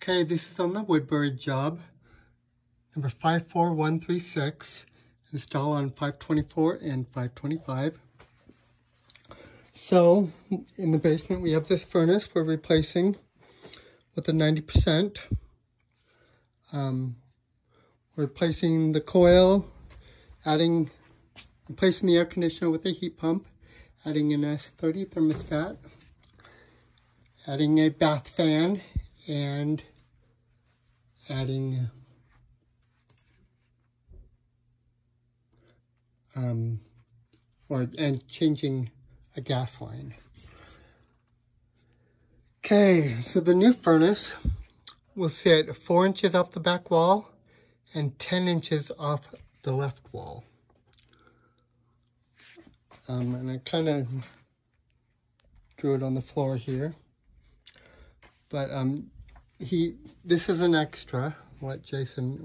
Okay, this is on the Woodbury job, number 54136, installed on 524 and 525. So, in the basement we have this furnace we're replacing with a 90%. We're replacing the coil, replacing the air conditioner with a heat pump, adding an S30 thermostat, adding a bath fan, and adding and changing a gas line. Okay, so the new furnace will sit 4 inches off the back wall and 10 inches off the left wall. And I kind of drew it on the floor here. But this is an extra. I let Jason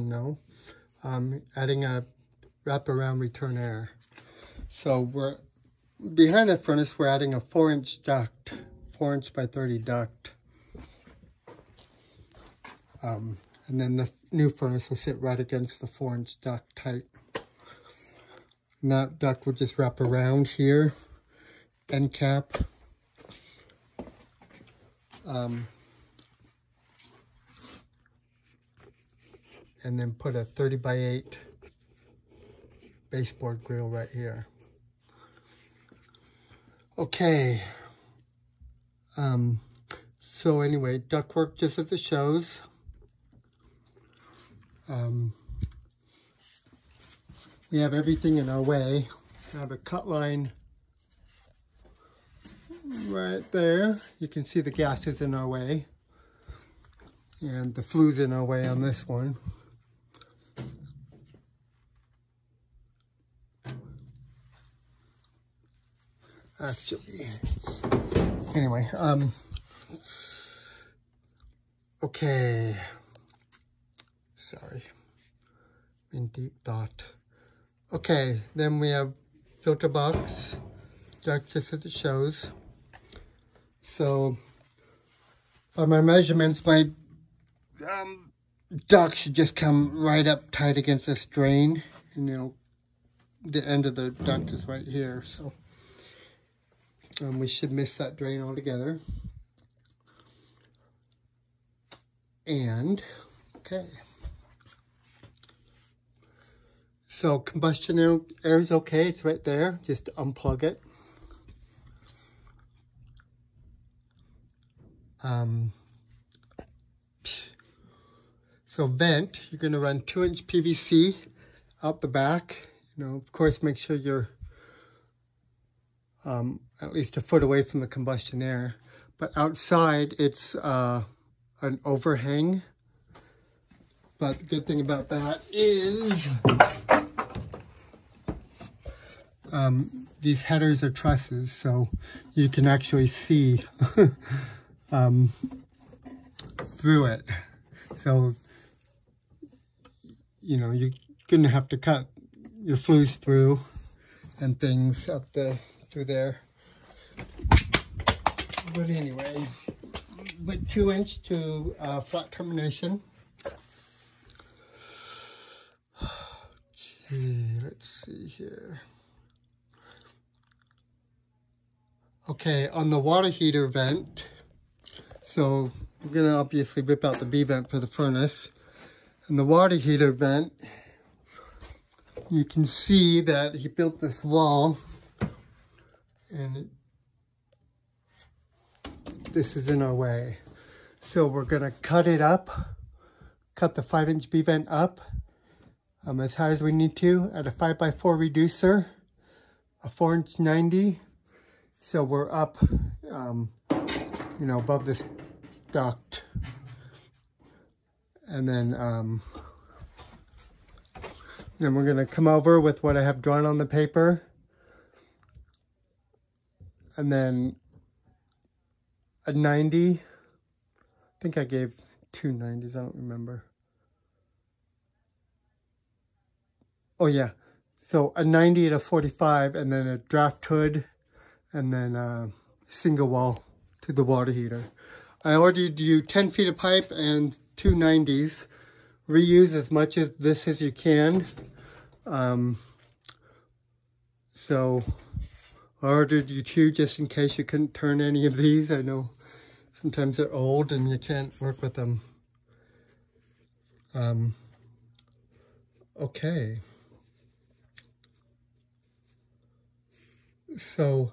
know. Adding a wraparound return air. So we're behind the furnace. We're adding a 4-inch duct, 4-inch by 30 duct. And then the new furnace will sit right against the 4-inch duct tight. And that duct will just wrap around here, end cap. And then put a 30 by 8 baseboard grill right here. Okay. So anyway, ductwork just as it shows. We have everything in our way. I have a cut line right there. You can see the gas is in our way. And the flue's in our way on this one. Actually, anyway, okay, sorry, in deep thought. Okay, then we have filter box, just as it shows. So, by my measurements, my duct should just come right up tight against this drain, and the end of the duct is right here, so. We should miss that drain altogether. And, okay. So combustion air is okay, it's right there. Just unplug it. So vent, you're going to run 2-inch PVC out the back. Of course, make sure you're at least a foot away from the combustion air. But outside, it's an overhang. But the good thing about that is these headers are trusses, so you can actually see through it. So, you're going to have to cut your flues through and things up through there. But anyway, with 2-inch to flat termination. Okay, let's see here. Okay, on the water heater vent, so we're going to obviously rip out the B vent for the furnace. And the water heater vent, you can see that he built this wall, and this is in our way. So we're going to cut it up, cut the 5-inch B vent up as high as we need to at a 5x4 reducer, a 4-inch 90. So we're up, above this duct. And then we're going to come over with what I have drawn on the paper. And then a 90. I think I gave 2 90s. I don't remember. Oh, yeah. So a 90 at a 45, and then a draft hood, and then a single wall to the water heater. I ordered you 10 feet of pipe and 2 90s. Reuse as much of this as you can. So I ordered you 2 just in case you couldn't turn any of these. I know sometimes they're old and you can't work with them. Okay. So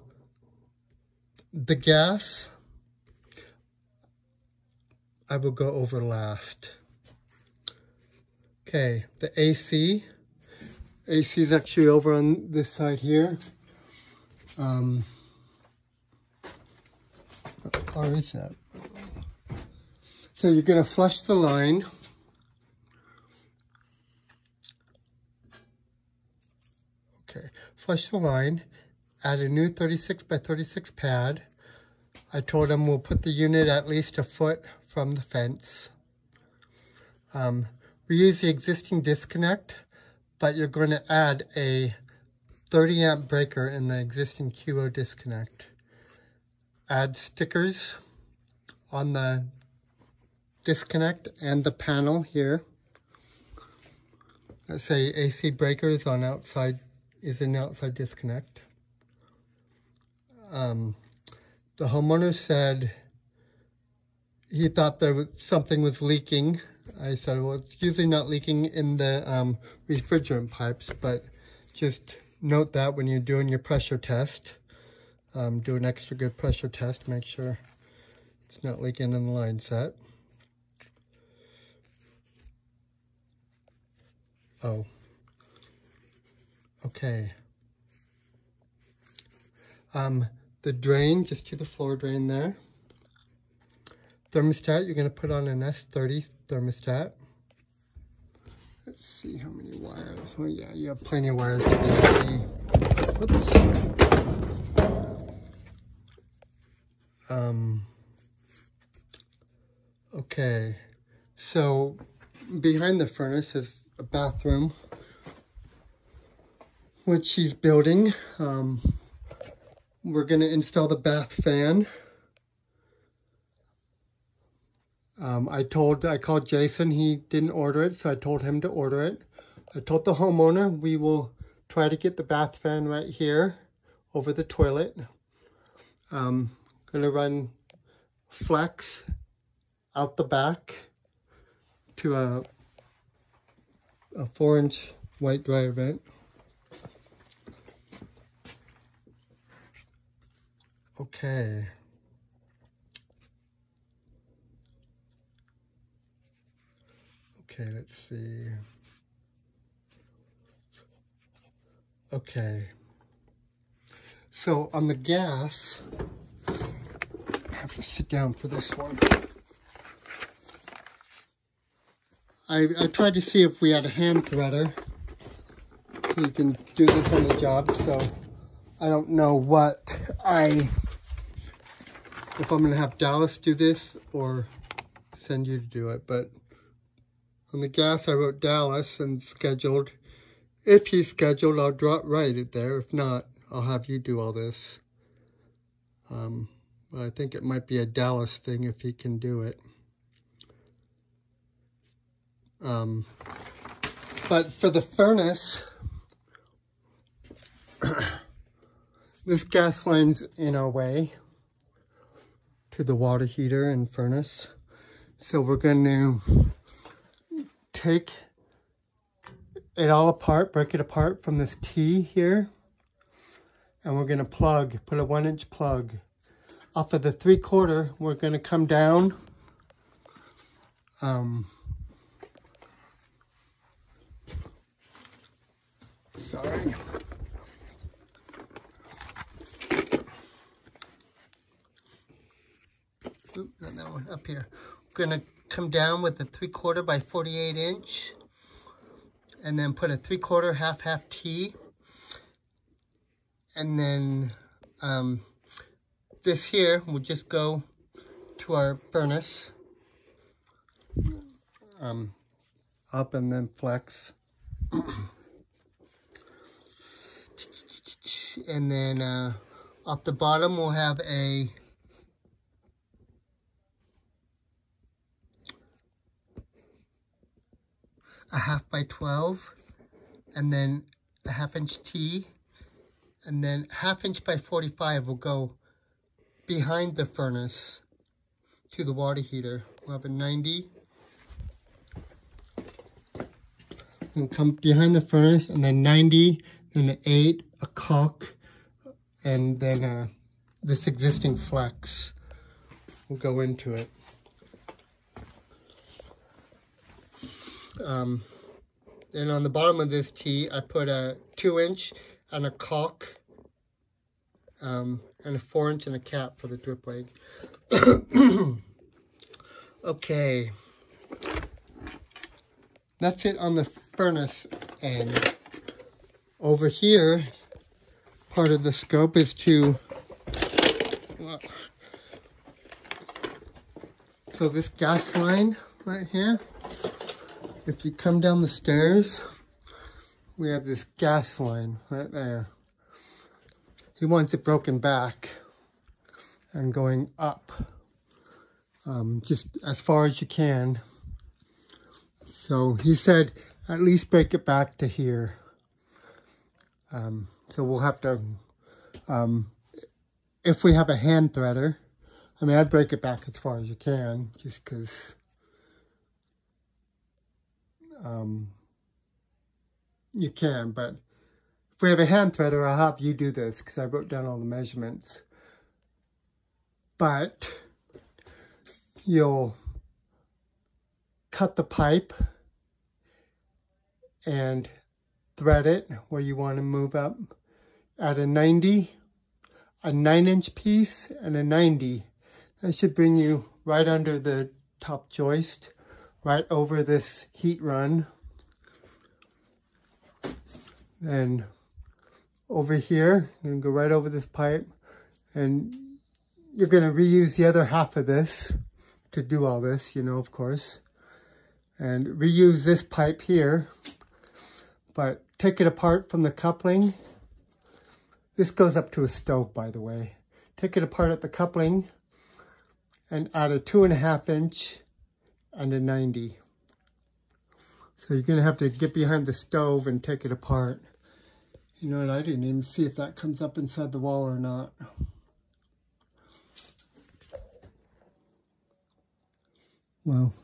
the gas, I will go over last. Okay, the AC. AC is actually over on this side here. What car is that? So you're going to flush the line. Okay, flush the line. Add a new 36 by 36 pad. I told him we'll put the unit at least a foot from the fence. Reuse the existing disconnect, but you're going to add a 30 amp breaker in the existing QO disconnect. Add stickers on the disconnect and the panel here. Let's say AC breaker is on outside, is an outside disconnect. The homeowner said he thought something was leaking. I said, well, it's usually not leaking in the refrigerant pipes, but just note that when you're doing your pressure test, do an extra good pressure test, make sure it's not leaking in the line set. Oh, okay. The drain, just to the floor drain there. Thermostat, you're going to put on an S30 thermostat. Let's see how many wires. Oh yeah, you have plenty of wires to the AC. Okay, so behind the furnace is a bathroom, which she's building. We're going to install the bath fan. I called Jason, he didn't order it, so I told him to order it. I told the homeowner we will try to get the bath fan right here over the toilet. Gonna run flex out the back to a 4-inch white dryer vent. Okay. Okay, let's see. Okay. So on the gas, I have to sit down for this one. I tried to see if we had a hand threader so you can do this on the job, so I don't know if I'm going to have Dallas do this or send you to do it, but on the gas I wrote Dallas and scheduled. If he's scheduled, I'll write it there. If not, I'll have you do all this. But I think it might be a Dallas thing if he can do it. But for the furnace, this gas line's in our way to the water heater and furnace. So we're going to take it all apart, break it apart from this T here. And we're going to put a 1-inch plug. Off of the 3/4, we're going to come down. Sorry. Oop, not that one, up here. We're going to come down with a 3/4 by 48 inch. And then put a 3/4 half T. And then this here will just go to our furnace. Up and then flex. And then off the bottom we'll have a a 1/2x12, and then a 1/2 inch T, and then 1/2 inch by 45 will go behind the furnace to the water heater. We'll have a 90. We'll come behind the furnace, and then 90, then an 8, a caulk, and then this existing flex will go into it. And on the bottom of this T, I put a 2 inch and a caulk, and a 4 inch and a cap for the drip leg. Okay, that's it on the furnace end. Over here, part of the scope is to, so this gas line right here, if you come down the stairs, we have this gas line right there. He wants it broken back and going up, just as far as you can. So he said, at least break it back to here. So we'll have to, if we have a hand threader, I mean, I'd break it back as far as you can, just because you can, but if we have a hand threader, I'll have you do this because I wrote down all the measurements. But you'll cut the pipe and thread it where you want to move up at a 90, a 9-inch piece, and a 90. That should bring you right under the top joist, right over this heat run. And over here, you're going to go right over this pipe, and you're going to reuse the other half of this to do all this, you know, of course. And reuse this pipe here, but take it apart from the coupling. This goes up to a stove, by the way. Take it apart at the coupling and add a 2.5 inch and a 90. So you're going to have to get behind the stove and take it apart. You know what, I didn't even see if that comes up inside the wall or not. Well,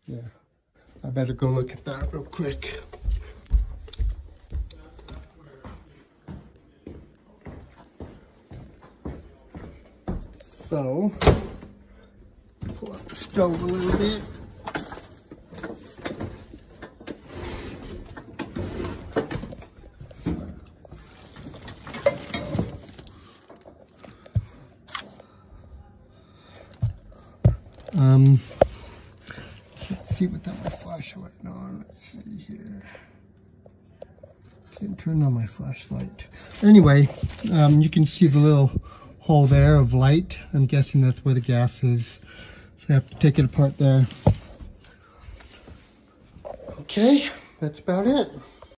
yeah, I better go look at that real quick. So, pull up the stove a little bit. Let's see without my flashlight on. Let's see here. Can't turn on my flashlight. Anyway, you can see the little hole there of light. I'm guessing that's where the gas is. So I have to take it apart there. Okay, that's about it.